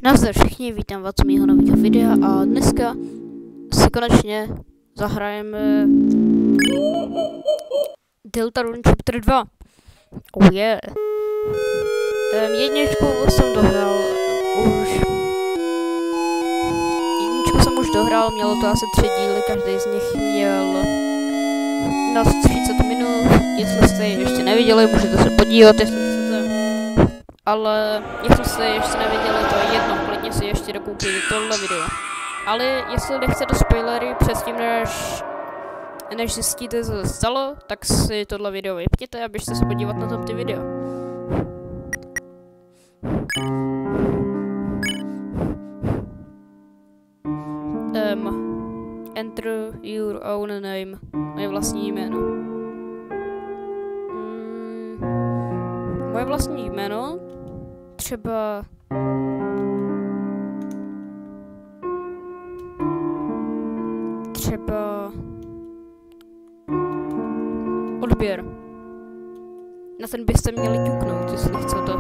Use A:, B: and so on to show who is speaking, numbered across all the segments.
A: Nazdar všichni, vítám vás u mýho nového videa a dneska si konečně zahrajeme Deltarune Chapter 2. Oh yeah. Jedničku jsem dohrál už mělo to asi 3 díly, každý z nich měl na 30 minut. Jestli jste je ještě neviděli, můžete se podívat, jestli chcete. Ale jestli jste je ještě neviděli, to je jedno, klidně si ještě dokoupíte tohle video. Ale jestli nechcete spoilery předtím, než zjistíte, co se stalo, tak si tohle video vypněte a běžte se podívat na ty video. Enter your own name. Moje vlastní jméno. Moje vlastní jméno? Třeba... Odběr. Na ten byste měli ťuknout, jestli chcete.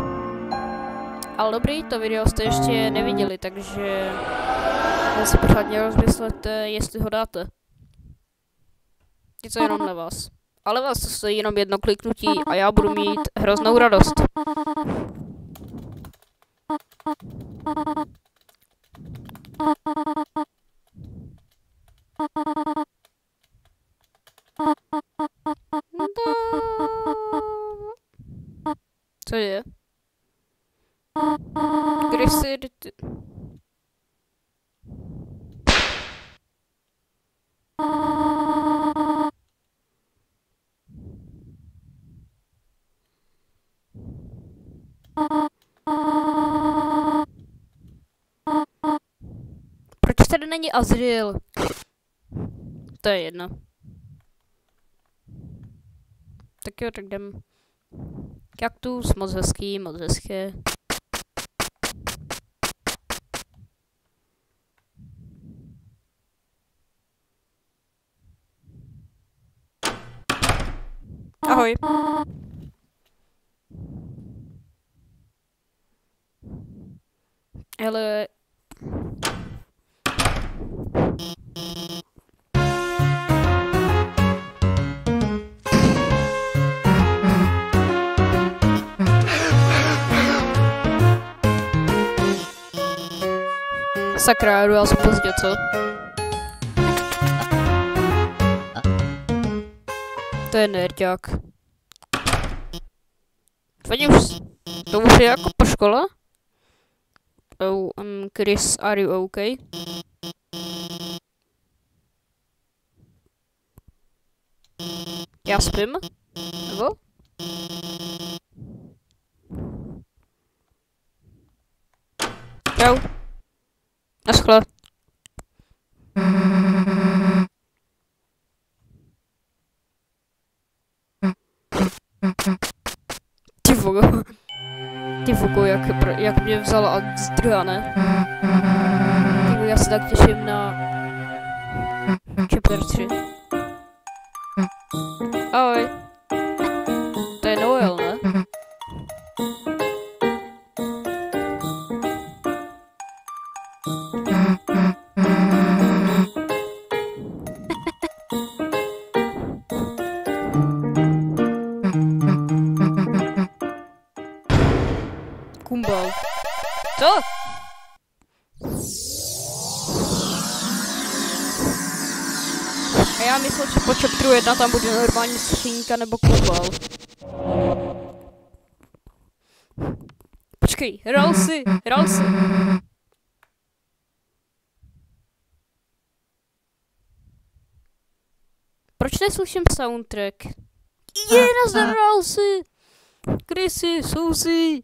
A: Ale dobrý, to video jste ještě neviděli, takže... si pořádně rozmyslete, jestli ho dáte. Je to jenom na vás. Ale vás to stojí jenom jedno kliknutí a já budu mít hroznou radost. Co je? Když si... Proč tady není Azriel? To je jedno. Tak jo, tak jdem. Kaktus, moc hezký, moc hezké. Ahoj. Hele... Sakra, jdu já se pozdě, co? To je nerdák. To už je jako po škole? Oh, Chris, are you okay? Já spím? Nebo? Čau. Naschle. Ty vogo, jak mě vzala a zdrhá, ne? Tyvo, já se tak těším na... Chapter 3. Ahoj. To je Noel, ne? Kumbal. Co? A já myslel, že po chapteru 1 tam bude normální skřínka nebo kumbal. Počkej, hrál si. Proč neslyším soundtrack? Nazdar, hrál si. Chrissy, Suzy.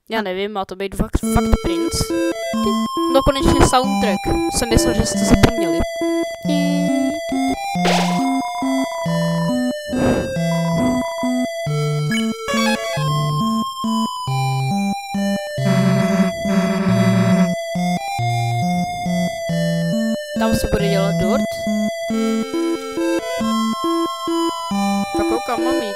A: Já nevím, má to být fakt Prince? No konečně soundtrack. Jsem myslel, že jste zapomněli. Tam se bude dělat dort. Tak kam mám jít?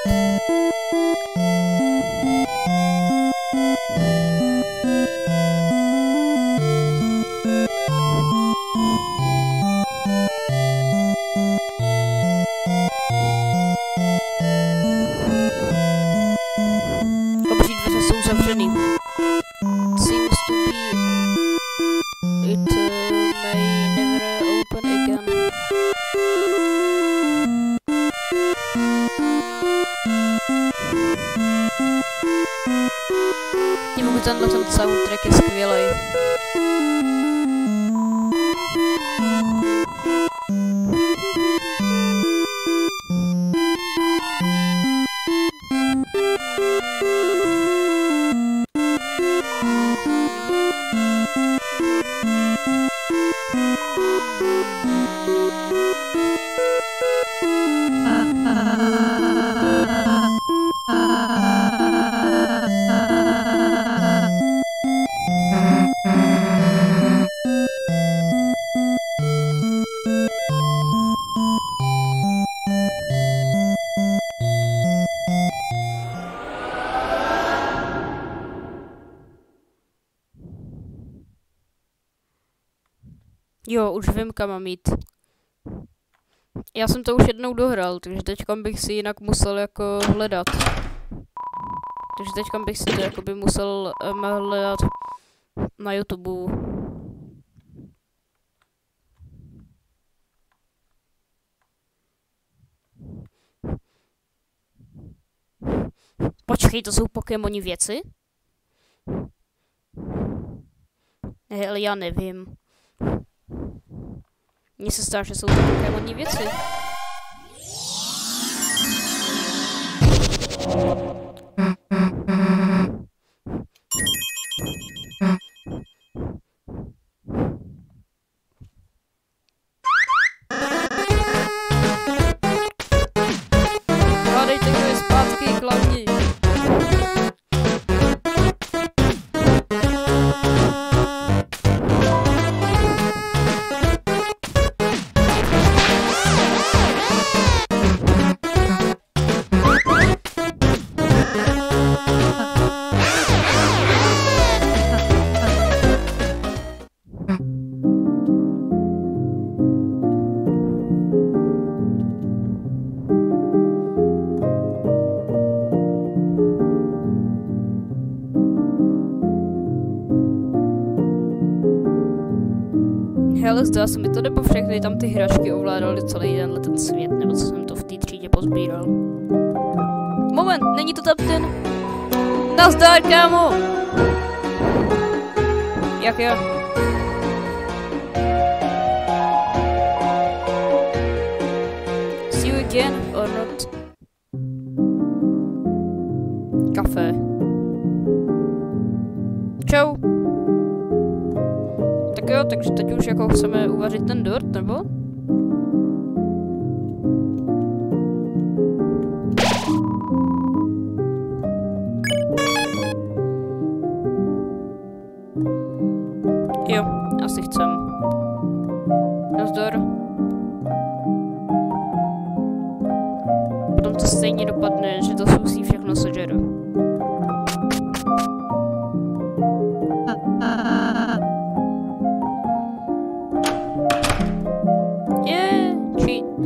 A: Obří dveře jsou zavřený. Seems to be it may never open again. Tenhle ten soundtrack je skvělej. Jo, už vím, kam mám jít. Já jsem to už jednou dohrál, takže teďka bych si jinak musel jako hledat. Takže teďka bych si to jakoby musel hledat na YouTube. Počkej, to jsou Pokémoni věci? Ale já nevím. Mně se zdá, že jsou to Pokémoni věci. Hádejte, kdo je zpátky, hlavně. Hele, zdá se mi to, nebo všechny tam ty hračky ovládaly celý ten svět, nebo co jsem to v té třídě pozbíral. Moment, není to tam ten... Nazdar, kámo! Jak jo? See you again, or not? Kafe. Čau! Tak jo, takže teď už jako chceme uvařit ten dort, nebo? Jo, asi chcem. Nazdar. Potom to stejně dopadne, že to Susie všechno sežere.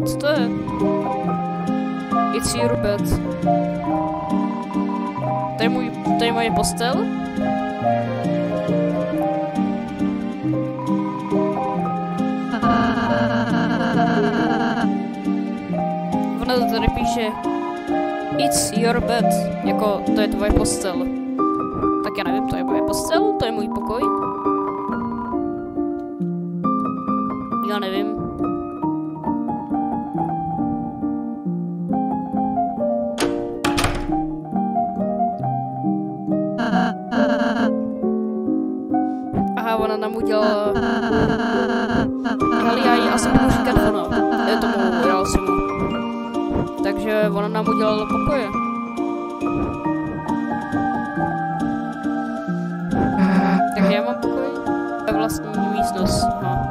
A: Co to je? It's your bed. To je moje postel? Ona to tady píše It's your bed. Jako to je tvoje postel. Tak já nevím, to je moje postel? To je můj pokoj? Já nevím. Aha, ona nám udělala... Ale já jí asi budu říkat ono. Je tomu Uralsimu. Takže ona nám udělala pokoje. Takže já mám pokoj. To je vlastní místnost. No.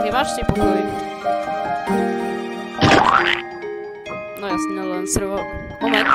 A: Ty máš si pokoj. No jasně, Lancerovo. Moment.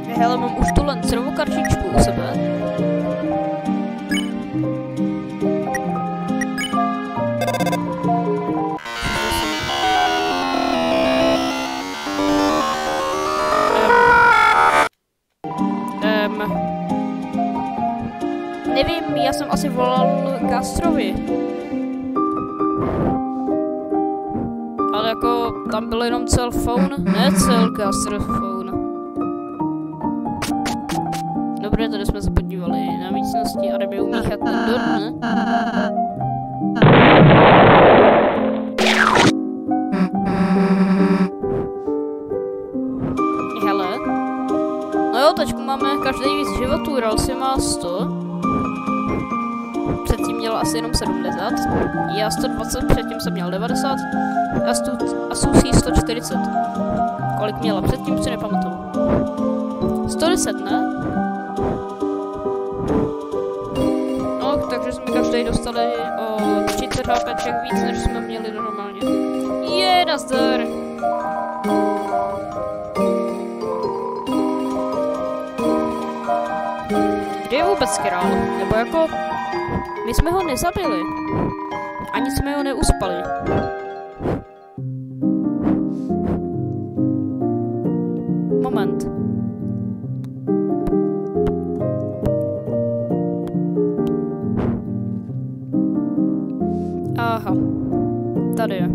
A: Ty hele, mám už tu Lancerovu kartičku u sebe. Nevím, já jsem asi volal Gastrovi. Ale jako, tam byl jenom cell phone, ne cell Gastro phone. Dobré, tady jsme se podívali na místnosti a jdeme umíchat ten dot, ne? Hele. No jo, teďku máme každý víc životů, Ralsi má 100. Předtím měl asi jenom 70. Já 120, předtím jsem měl 90. A Susie 140. Kolik měla předtím, si nepamatuju. 110, ne? No, takže jsme každý dostali o 30 HPček víc, než jsme měli normálně. Je, nazdar! Kde je vůbec král? Nebo jako... My jsme ho nezabili. Ani jsme ho neuspali. Moment. Aha. Tady je.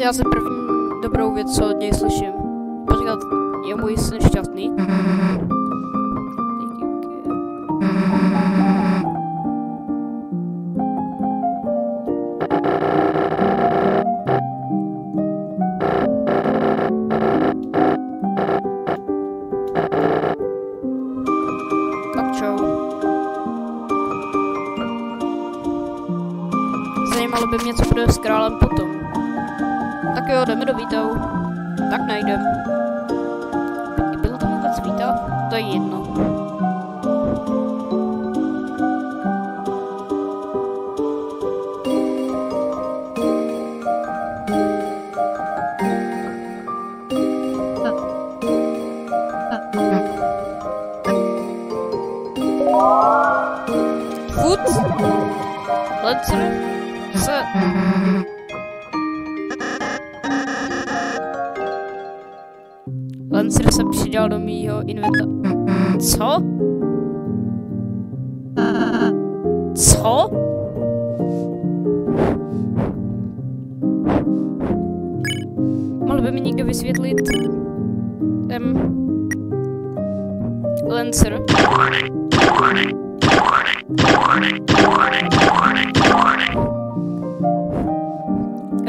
A: Já se první dobrou věc, co od něj slyším. Počkat, je můj syn šťastný? Tak čau. Zajímalo by mě, co bude s králem potom. Tak jo, jdeme do výtahu. Tak najdem. Bylo to vůbec výtah? To je jedno. Fut? Lancer? Se... Lancer se přidal do mýho inventa... Co? Co? Mohl by mi někdo vysvětlit... Lancer?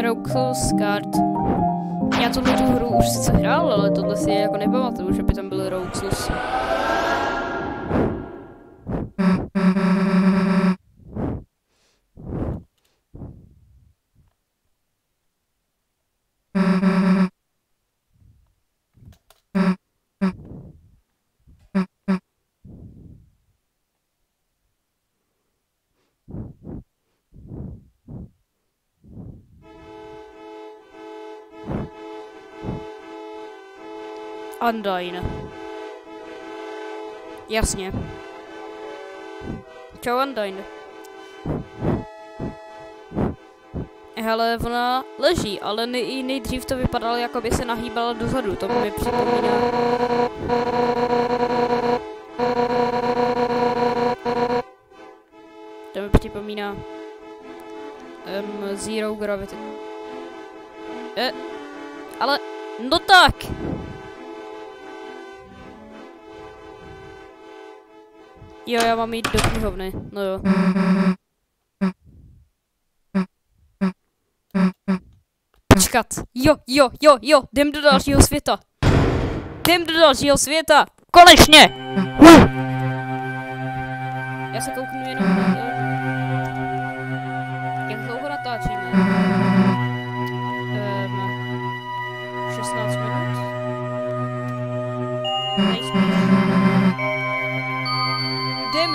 A: Roxas card. Já tuhle tu hru už sice hrál, ale tohle si jako nepamatuju, že by tam byl Roxas. Undyne. Jasně. Čau Undyne. Hele, ona leží, ale nejdřív to vypadalo, jako by se nahýbala dozadu. To mi připomíná. To mi připomíná Zero Gravity. Ale, no tak! Jo, já mám jít do knihovny, no jo. Počkat, jo, jdem do dalšího světa. Konečně! Já se kouknu jenom na jak dlouho natáčíme? 16 minut? Nejspíš. Jdem!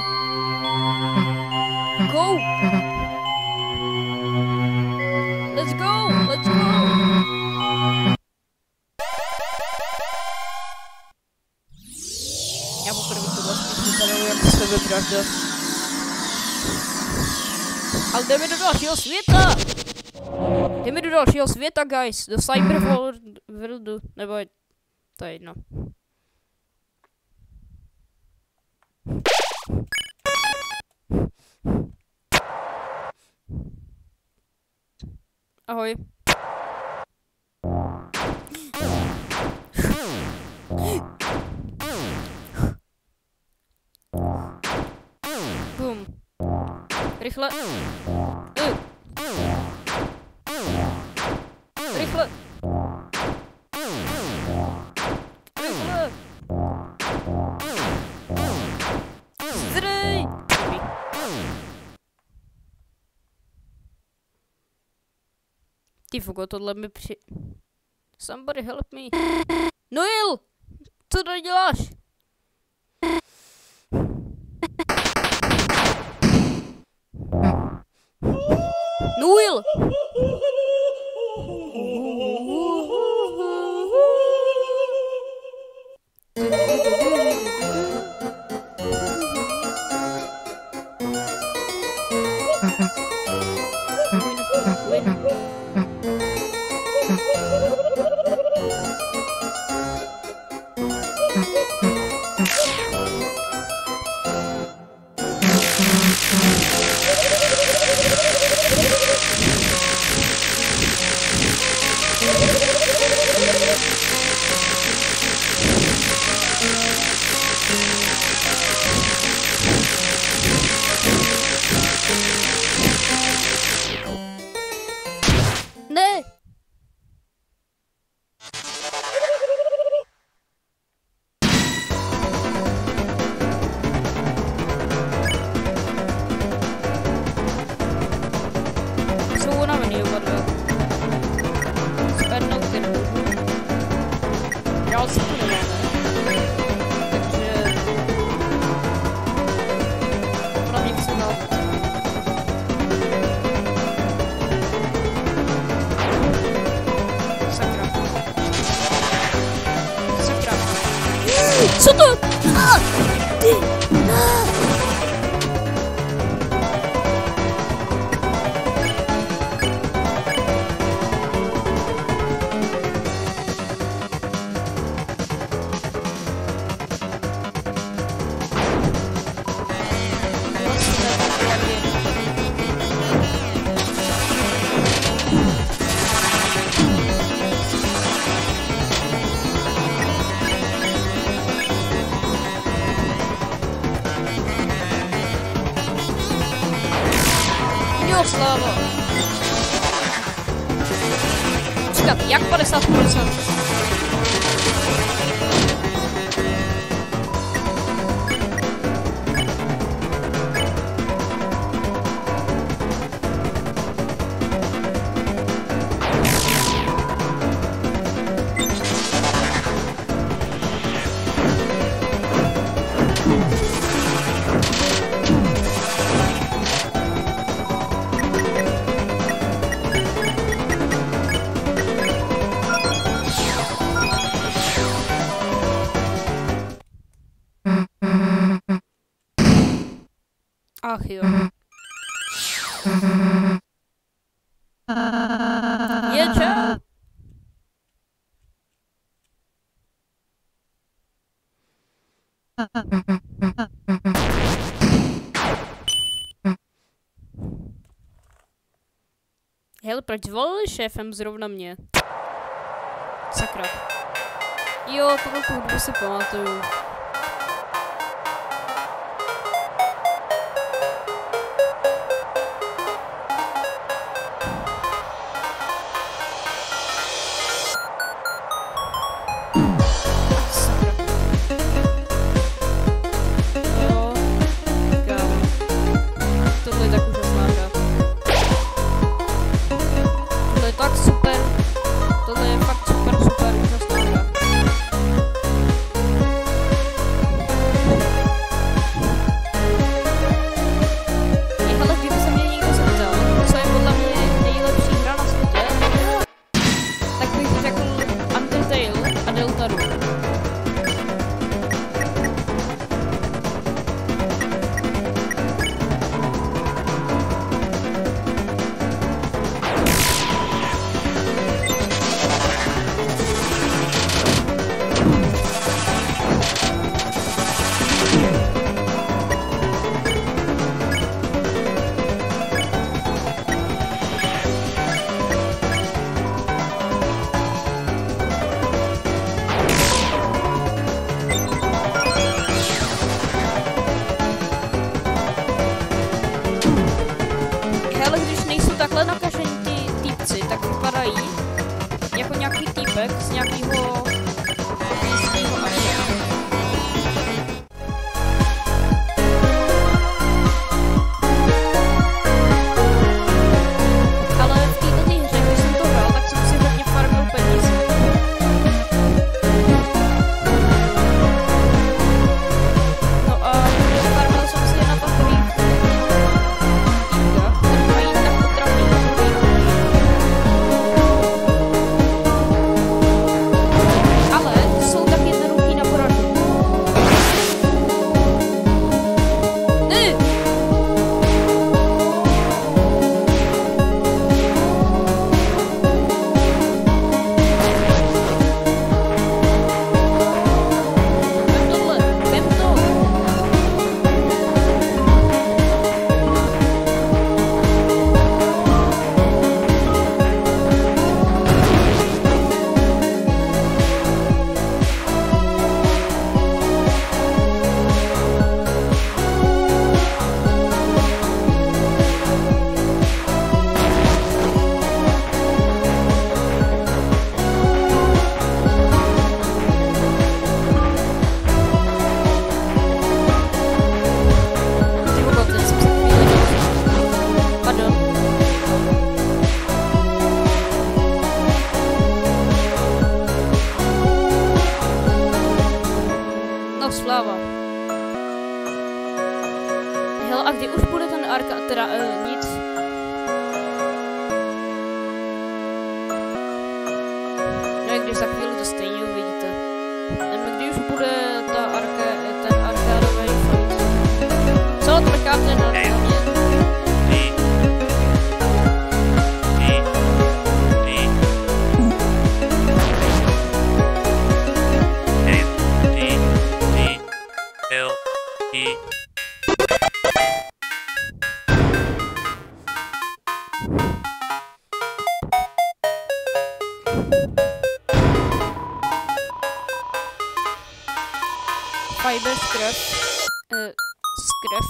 A: Go! Let's go! Já poprvé to vlastně připadalo jako sebevražda. Ale jdeme do dalšího světa! Guys! Do Cyberworldu, nebo to je jedno. Ahoj. Bum. Rychle. Rychle. Zdrej. Ty fuko, tohle mi Somebody help me. Noel! Co tady děláš? Noel! Ne! Jsou unavený oba dva. Spadnou ty nebo. Dál se to nemáme. Takže... Ona mě chce dál. Co to? Sláva. Počkat, jak 50%? Ach jo. Je čau. Hele, proč zvolili šéfem zrovna mě? Sakra. Jo, tohle tu hudbu si pamatuju. Z nějakého místního anime. Ale v této hře, když jsem to hrál, tak jsem si hodně farmil peníze. No a farmil jsem si na takových týpkách, který mají tak potravný. Sláva. Hele, a kdy už bude ten arka, teda nic. No, když za chvíli to stejně uvidíte. Nevím, kdy už bude ta arka, ten arkádový fight. Co, trkáte na mě? Fiber scrap. Scrap.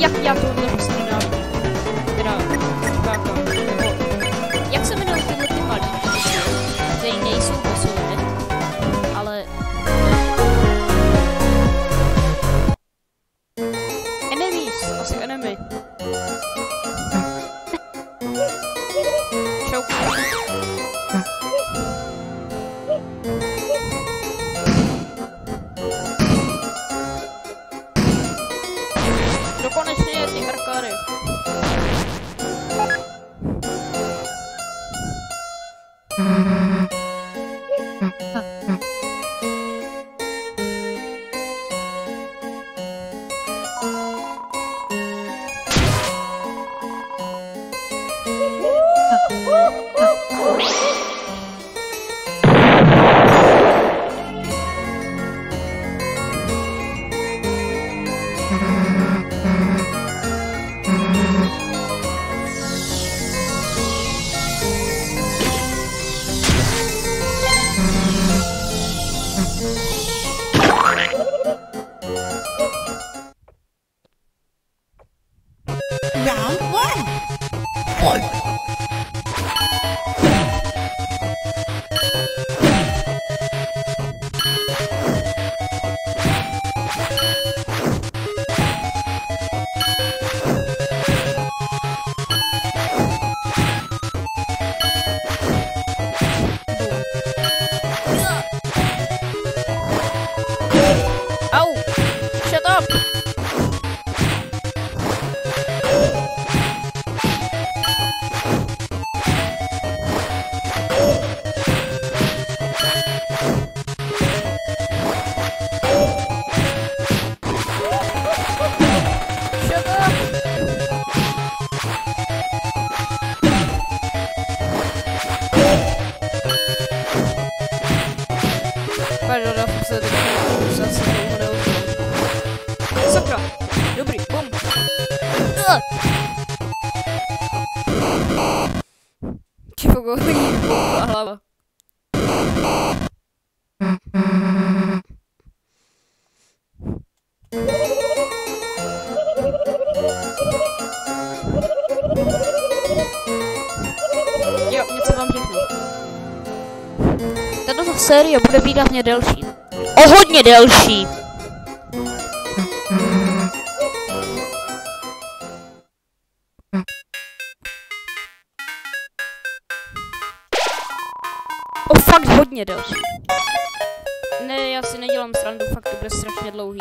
A: Jak já tohle prostě nedám? Teda, káka, nebo... Jak se jmenují tyhle ty malí? Který nejsou posuny, ale... Enemies, asi enemy. Čau. Dokonečně ty arkády.
B: Round one. Fight.
A: Ow! Shut up! Shut up! Pardon, já jsem se teď zase dlouho neuzal. Sakra! Dobrý, bum! Čefogo, a hlava. Jo, něco vám řeknu. Tato série bude výrazně delší. O hodně delší! O fakt hodně delší. Ne, já si nedělám srandu, fakt to bude strašně dlouhý.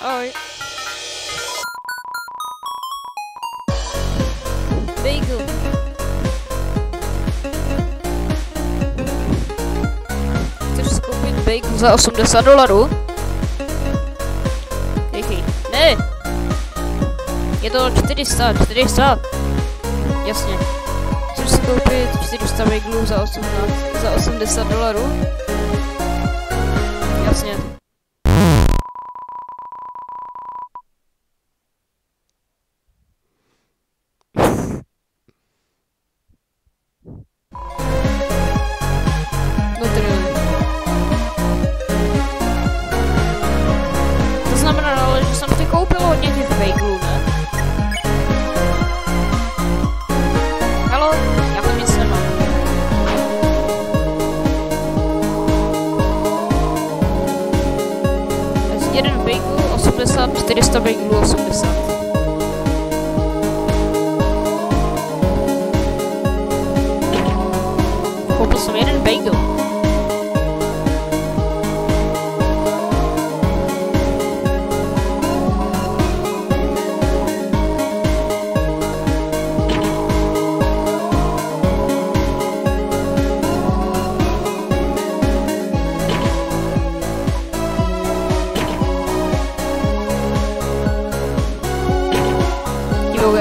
A: Ahoj. Bagel. Chceš si koupit bagel za $80? Jaký? Ne! Je to 400. Jasně. Chceš si koupit 400 bagelů za $80? Jasně. No tedy. To znamená ale, že jsem si koupil hodně těch bagelů, ne? Halo? Já tam nic nemám. Jeden bagel 80, 400 bagelů 80. Koupil jsem jeden bagel.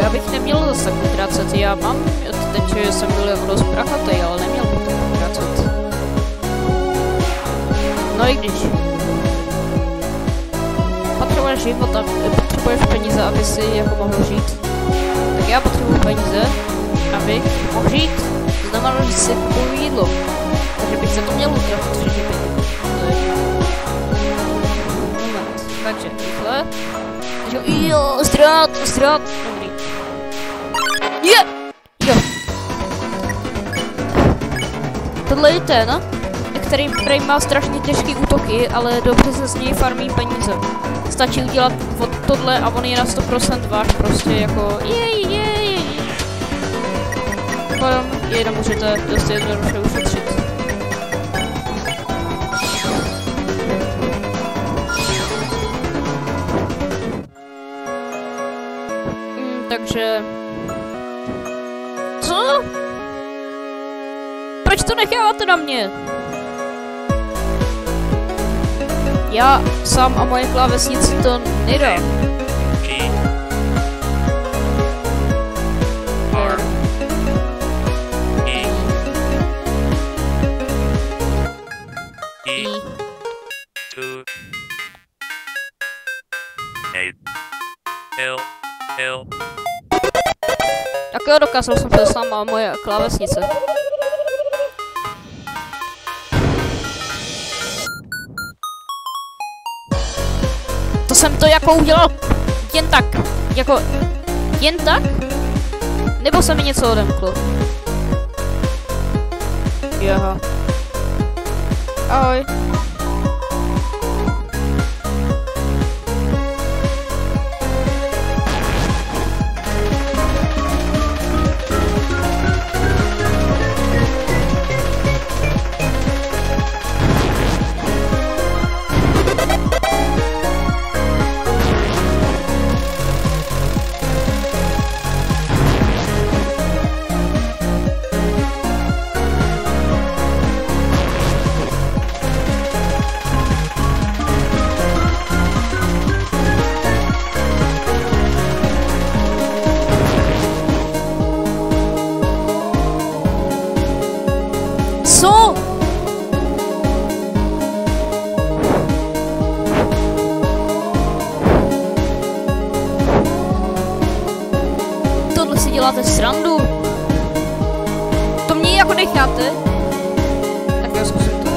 A: Já bych neměl zase tak utrácet, já mám ten, že jsem byl jako dost prachatý, ale neměl bych tak utrácet. No i když. Potřebuješ život a potřebuješ peníze, aby si jako mohl žít. Tak já potřebuji peníze, abych mohl žít. To znamená, že si kupuju jídlo. Takže bych se to měl utratit, že by. Takže rychle. takhle. Jo, strát. Dobrý. Jo. Tohle je ten, který má strašně těžký útoky, ale dobře se z něj farmí peníze. Stačí udělat od tohle a on je na 100% váš, prostě jako jej. Potom jenom můžete dost jednoduše ušetřit. Takže... Co? Proč to necháváte na mě? Já sám a moje klávesnice to nedá. Tak jo, dokázal jsem to sám a moje klávesnice. To jsem to jako udělal jen tak, jako jen tak? Nebo se mi něco odemklo? Jaha. Ahoj. Co? Tohle si děláte srandu? To mě jako necháte? Tak já zkusím to.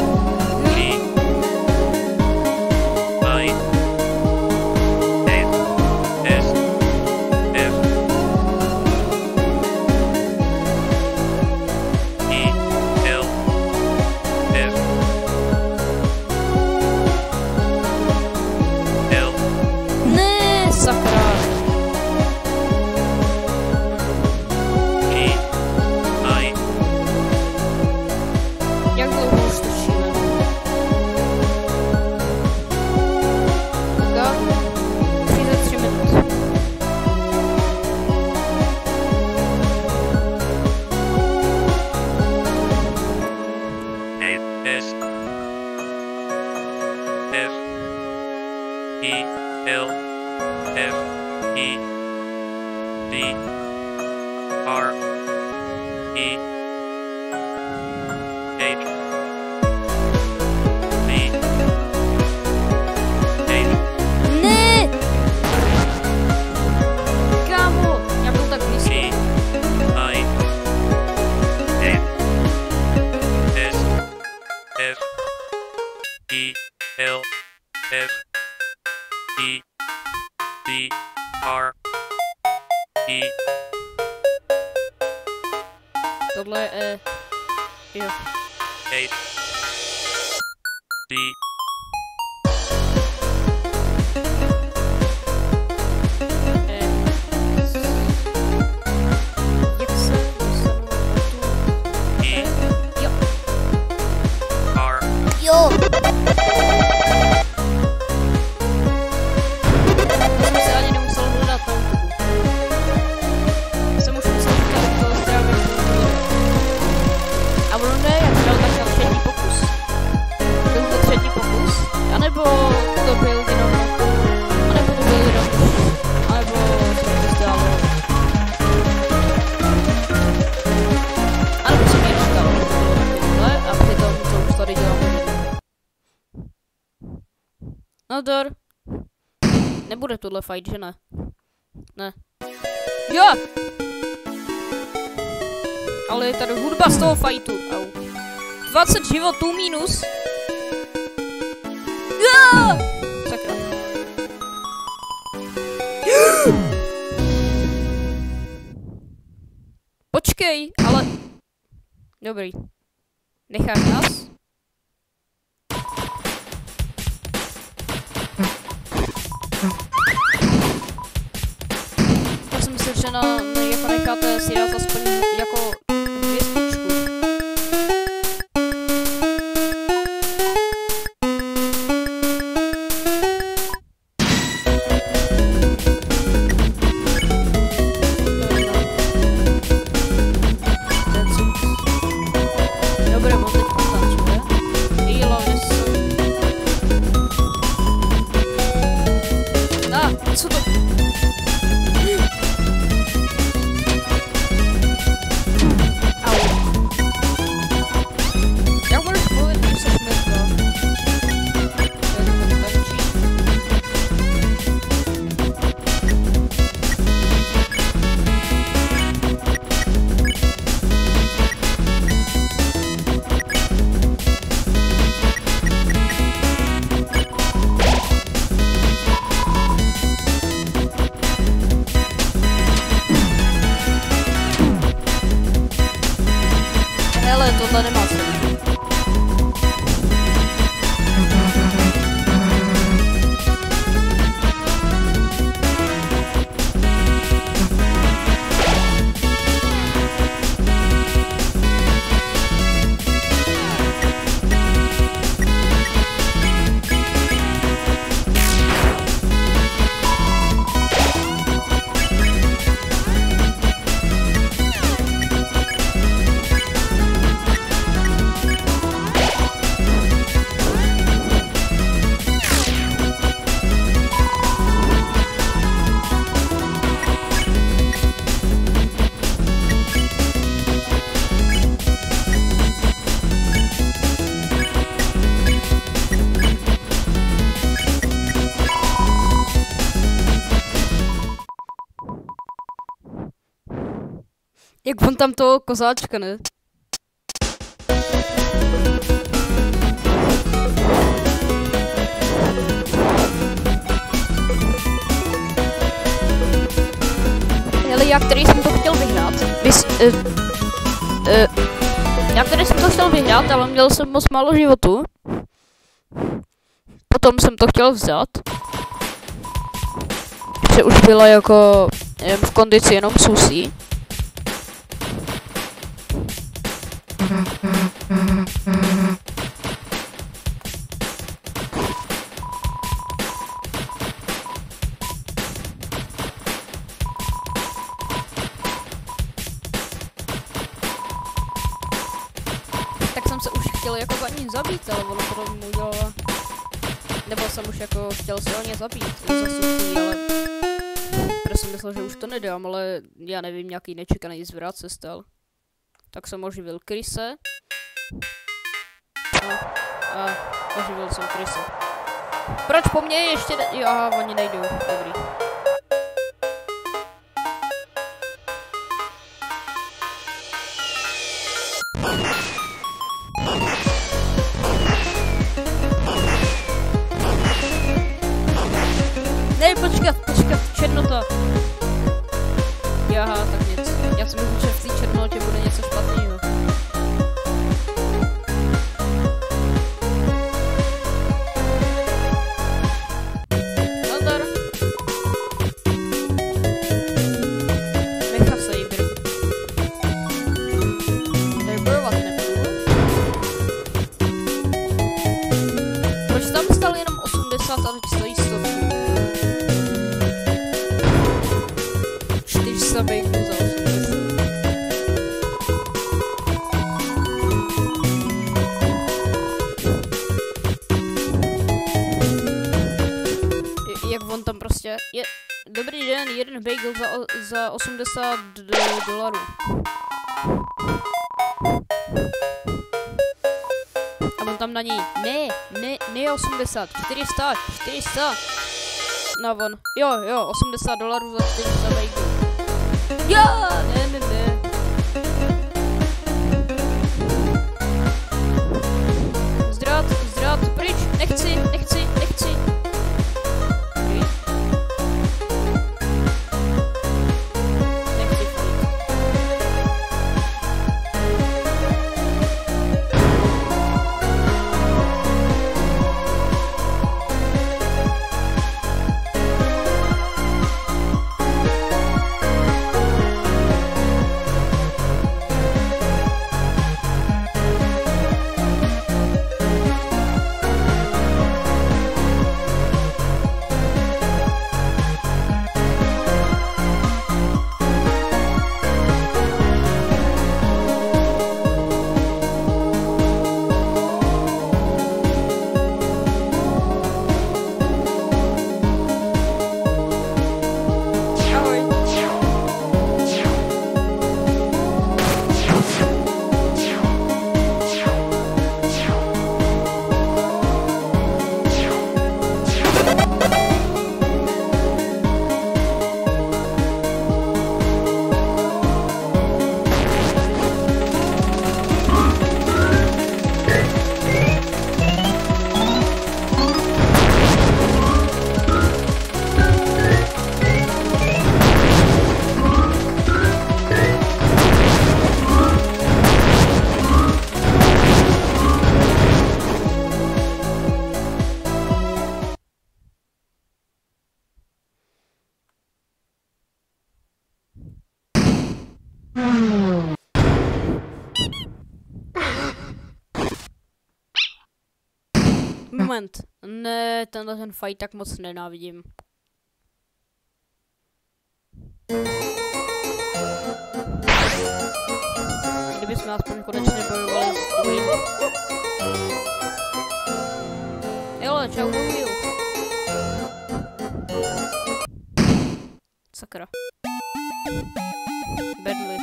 A: Tohle je jo. Jak se jo. Anebo to byl jenom, anebo to zdálo. Anebo jsem jenom dal tohle a přitom to už tady dělám. Nadar. Nebude tohle fight, že ne? Ne. Jo! Ale je tady hudba z toho fightu. Au. 20 životů minus. Sakra. Počkej, ale... Dobrý. Necháš nás? Já jsem myslel, že jako necháte si dát aspoň jako hvězdičku. Co to? Au. Jak můžeš mluvit, když jsi mrtvá? To tančí. Hele, tohle nemá cenu. Jak on tam toho kozáčka, ne? Hele, já který jsem to chtěl vyhrát. Já který jsem to chtěl vyhrát, ale měl jsem moc málo životu. Potom jsem to chtěl vzat. Že už byla jako v kondici jenom Susie. Tak jsem se už chtěl jako za ní zabít, ale ono to mu udělala. Nebo jsem už jako chtěl se o ně zabít, za Susie, ale... Protože jsem myslel, že už to nedám, ale já nevím, nějaký nečekaný zvrat se stal. Tak jsem oživil Krise. A oživil jsem Krise. Proč po mně ještě jo, aha, oni nejdou, dobrý. Ne, počkat, černota. Jaha, tak nic. Já jsem myslel, že v té černotě bude něco špatného. Nazdar. Nechá se jí být. Tady bojovat nebudu. Proč tam stál jenom 80 a teď stojí 100? 400 bejků za 80. Jak on tam prostě je. Dobrý den, jeden bagel za 80 dolarů. A on tam na něj, ne 80, 400. No on, jo, 80 dolarů za 400 bagel. Jo, ne. Zdrát, pryč, nechci. Moment. Ne, tenhle ten fight tak moc nenávidím. Kdybychom aspoň konečně bojovali s Queen. Hele, čau, Rubio. Sakra. Bedly.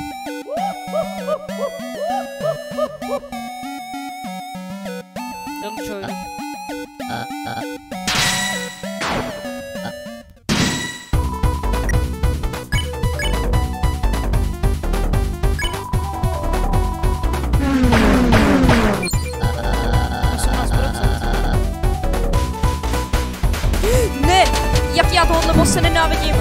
A: Don't join. Ne! Jak já tohohle bosse nenávidím!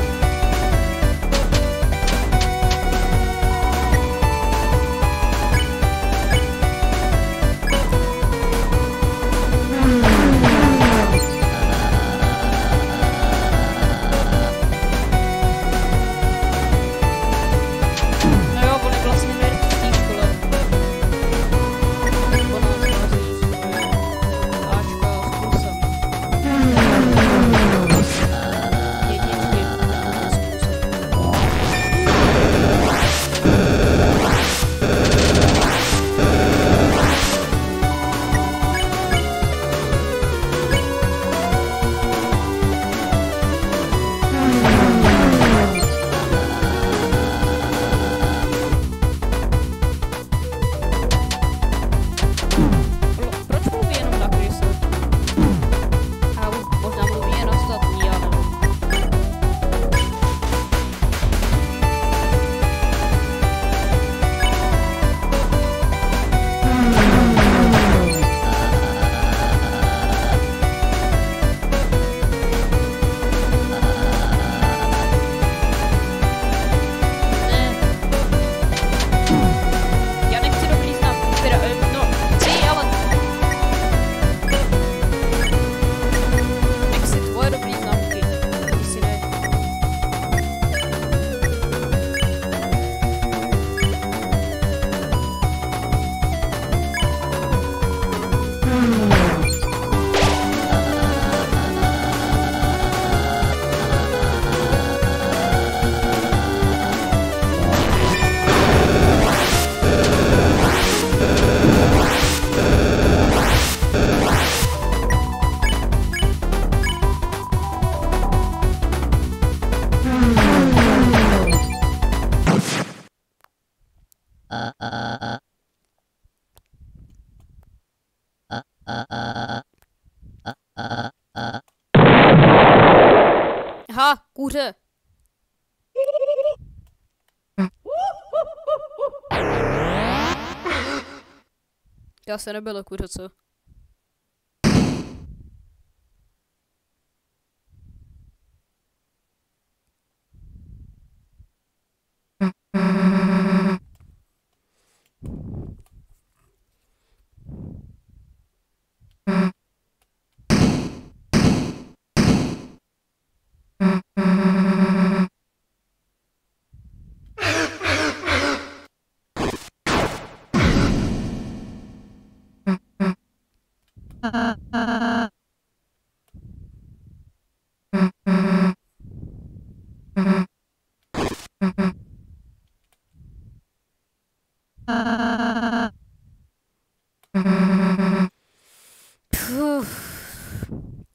A: Aha, kuře. Já se nebylo kuře, co?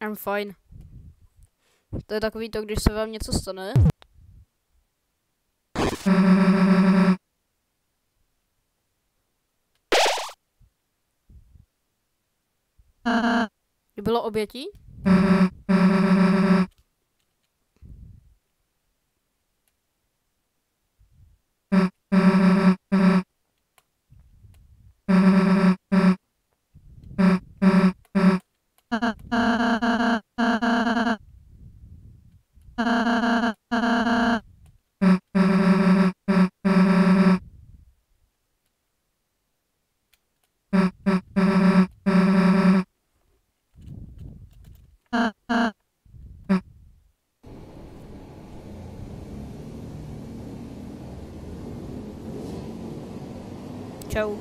A: I'm fine. To je takový to, když se vám něco stane. Bylo obětí? Čau.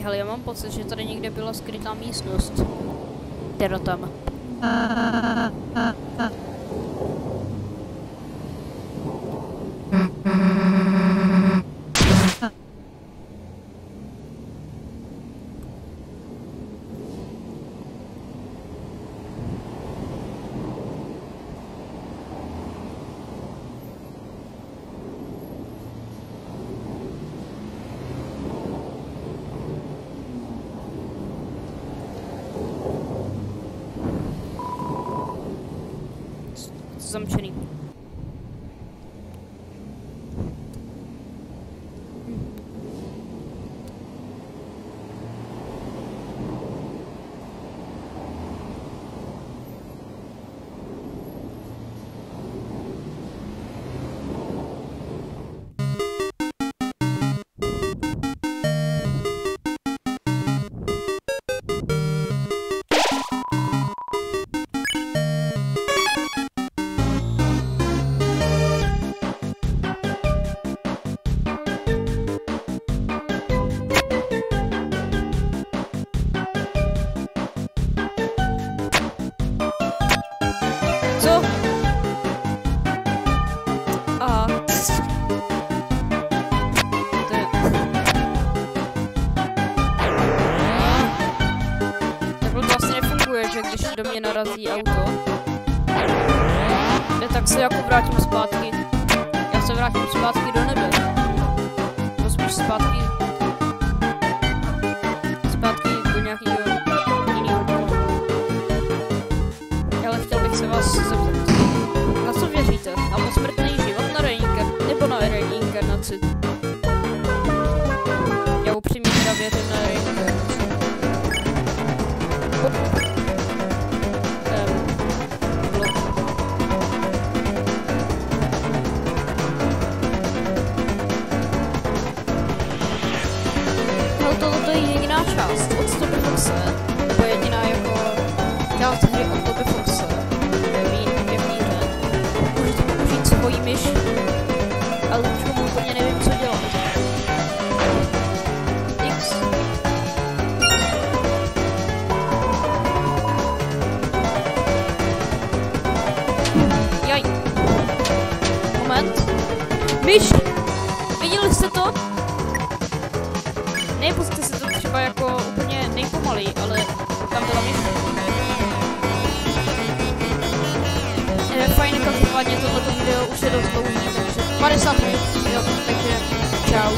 A: Hele, já mám pocit, že tady někde byla skrytá místnost. Teda tam. Zamčený. Do mě narazí auto, tak se jako vrátím zpátky. Já se vrátím zpátky do nebe. Nebo spíš zpátky do nějakého jiného domu. Ale chtěl bych se vás zeptat. Na co věříte? Na posmrtný život, na reinkarnaci nebo na reinkarnaci? Já upřímně teda věřím na reinkarnaci. Toto je jediná část od Stopy Foxe, nebo jediná jako část hry od Stopy Foxe, v hře. Můžete použít svoji myš, ale už tomu úplně nevím, co dělat. X. Jaj. Moment. Myš! Viděli jste to? Nepusťte se to třeba jako úplně nejpomalej, ale tam byla myš. Fajn, každopádně tohleto video už je dost dlouhý, takže 50 minut, jo, takže čau.